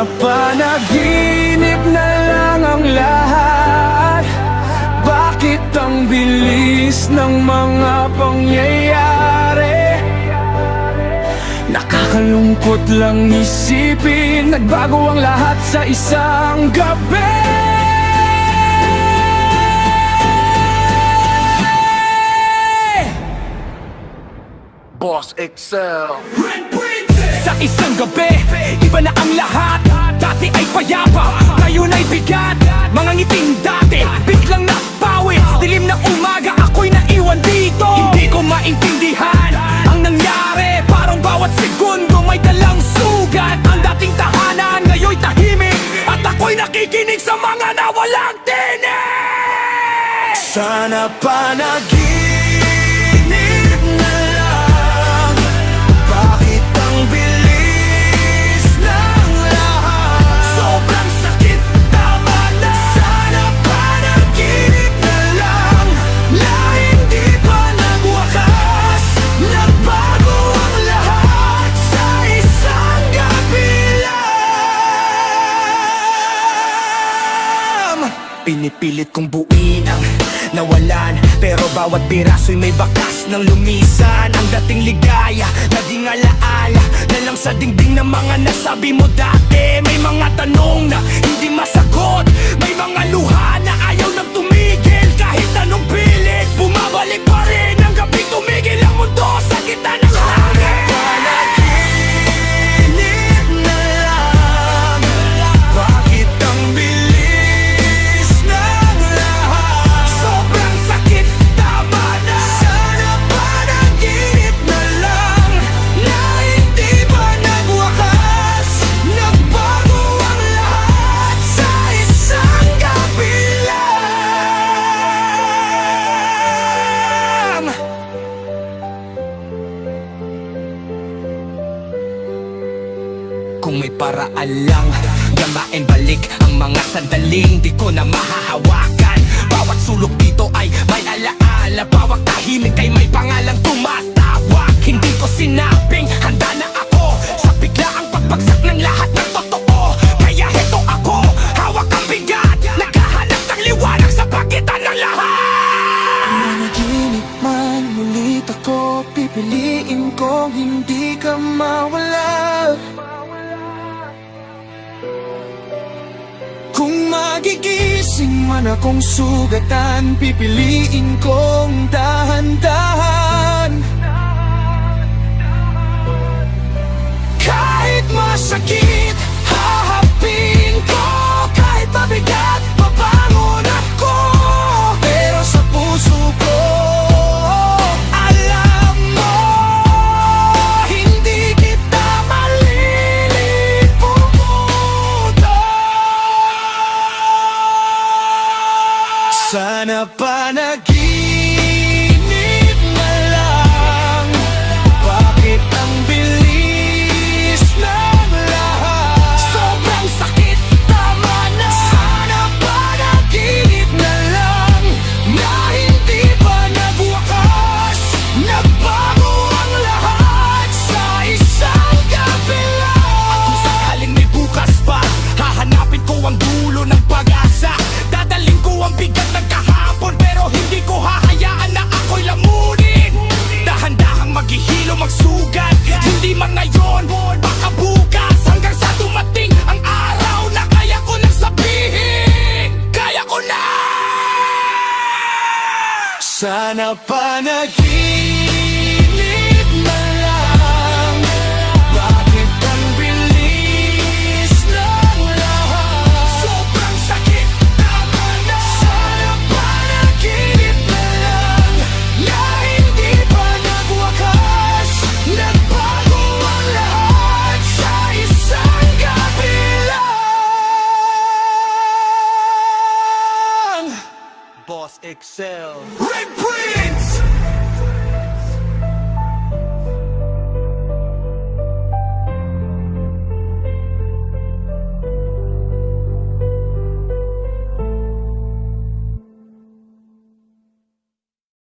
Sana panaginip na lang ang lahat. Bakit ang bilis ng mga pangyayari? Nakakalungkot lang isipin, nagbago ang lahat sa isang gabi. Boss Excel. Sa isang gabi, iba na ang lahat. Dati ay payapa, ngayon ay bigat. Mga ngiting dati, biglang nagpawis. Dilim ng umaga, ako'y naiwan dito. Hindi ko maintindihan ang nangyari. Parang bawat segundo may dalang sugat. Ang dating tahanan, ngayon'y tahimik. At ako'y nakikinig sa mga nawalang tinig. Sana panaginip na lang. Bakit ang bilis ng lahat? Sobrang sakit, tama na. Sana panaginip na lang, na hindi pa nagwakas. Nagbago ang lahat sa isang gabi lang. Pinipilit kong buuin ang nawalan, pero bawat piraso'y may bakas ng lumisan. Ang dating ligaya, naging alaala na lang sa dingding ng mga nasabi mo dati. May mga tanong na hindi masagot, may mga luha na ayaw nang tumigil. Kahit anong pilit, bumabalik pa rin ang gabing tumigil ang mundo sa gitna ng hangin. Panaginip na lang. Bakit ang bilis ng lahat? Sobrang sakit, tama na. Sana panaginip na lang, na hindi pa nagwakas. Nagbago ang lahat sa isang gabi lang. Kung may paraan lang, gamain balik ang mga sandaling di ko na mahahawakan. Bawat sulok dito ay may alaala, bawat tahimik ay may pangalang tumatawag. Hindi ko sinabing handa na ako sa biglaang pagbagsak ng lahat ng totoo. Kaya heto ako, hawak ang bigat, naghahanap ng liwanag sa pagitan ng lahat. Managinip man ulit ako, pipiliin kong hindi ka mawala. Kung magigising man akong sugatan, pipiliin kong dahan-dahan. Kahit masakit, hahapin ko. Kahit mabigat, babangon ako. Pero sa puso ko, alam mo, hindi kita malilimutan. Sana panaginip na lang. Bakit ang bilis ng lahat? Sobrang sakit, tama na. Sana panaginip na lang, na hindi pa nagwakas. Nagbago ang lahat sa isang gabi lang. At kung sakaling may bukas pa, hahanapin ko ang dulo ng pag-asa. Dadaling ko ang bigat ng kahapon, pero hindi ko hahayaan na ako'y lamunin. Dahan-dahang maghihilo, magsugat. Hindi man ngayon, baka bukas. Hanggang sa dumating ang araw na kaya ko nang sabihin, kaya ko na. Sana panaginip na lang. Bakit ang bilis ng lahat? Sobrang sakit, tama na. Sana panaginip na lang, na hindi pa nagwakas. Nagbago ang lahat sa isang gabi lang. Boss Excel.